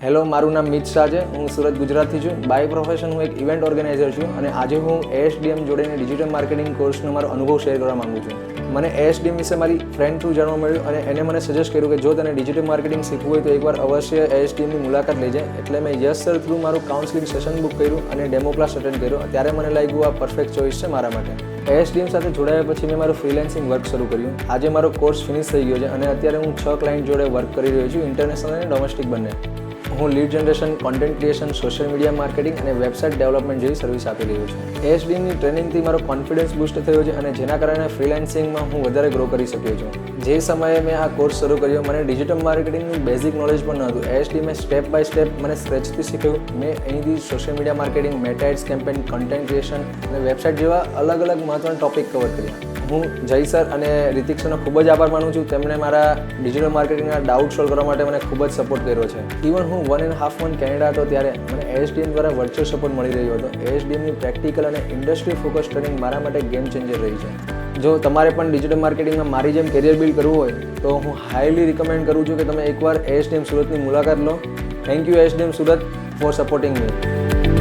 Hello, મારું નામ મિત શાહ છે. હું સુરત ગુજરાતથી છું. બાય પ્રોફેશન હું એક ઇવેન્ટ ઓર્ગેનાઇઝર છું અને આજે હું ASDM જોડીને ડિજિટલ માર્કેટિંગ કોર્સનો મારો અનુભવ શેર કરવા માંગુ છું. મને ASDM વિશે મારી ફ્રેન્ડ થ્રુ જાણવા મળ્યું અને એને મને સજેસ્ટ કર્યું કે જો તને ડિજિટલ માર્કેટિંગ શીખવું હોય તો એકવાર અવશ્ય ASDMની મુલાકાત લેજે. એટલે મેં યસ સર થ્રુ મારું કાઉન્સલિંગ સેશન બુક કર્યું અને ડેમો ક્લાસ અટેન્ડ કર્યો. ત્યારે મને લાગ્યું આ પરફેક્ટ ચોઇસ છે મારા માટે. ASDM સાથે જોડાયા પછી મેં મારું ફ્રીલેન્સિંગ વર્ક શરૂ કર્યું. આજે મારો કોર્સ ફિનિશ થઈ ગયો છે અને અત્યારે હું 6 ક્લાયન્ટ જોડે વર્ક કરી રહ્યો છું, ઇન્ટરનેશનલ અને ડોમેસ્ટિક બંને. હું lead generation, content creation, social media marketing અને વેબસાઇટ ડેવલપમેન્ટ જેવી સર્વિસ આપી રહ્યો છું. ASDMની ટ્રેનિંગથી મારો કોન્ફિડન્સ બૂસ્ટ થયો છે અને જેના કારણે ફ્રીલેન્સિંગમાં હું વધારે ગ્રો કરી શક્યો છું. જે સમયે મેં આ કોર્સ શરૂ કર્યો મને ડિજિટલ માર્કેટિંગનું બેઝિક નોલેજ પણ ન હતું. ASDMએ સ્ટેપ બાય સ્ટેપ મને સ્ક્રેચથી શીખ્યું. મેં અહીંથી social media marketing, Meta ads campaign, content creation અને વેબસાઇટ જેવા અલગ અલગ મહત્વના ટોપિક કવર કર્યા. હું જય સર અને રિતિક સરનો ખૂબ જ આભાર માનું છું. તેમણે મારા ડિજિટલ માર્કેટિંગના ડાઉટ સોલ્વ કરવા માટે મને ખૂબ જ સપોર્ટ કર્યો છે. ઇવન હું 1.5 મંથ કેનેડા હતો ત્યારે મને ASDM દ્વારા વર્ચ્યુઅલ સપોર્ટ મળી રહ્યો હતો. ASDMની પ્રેક્ટિકલ અને ઇન્ડસ્ટ્રી ફોકસ ટ્રેનિંગ મારા માટે ગેમ ચેન્જર રહી છે. જો તમારે પણ ડિજિટલ માર્કેટિંગમાં મારી જેમ કેરિયર બિલ્ડ કરવું હોય તો હું હાઈલી રિકમેન્ડ કરું છું કે તમે એકવાર ASDM સુરતની મુલાકાત લો. Thank you ASDM Surat for supporting me.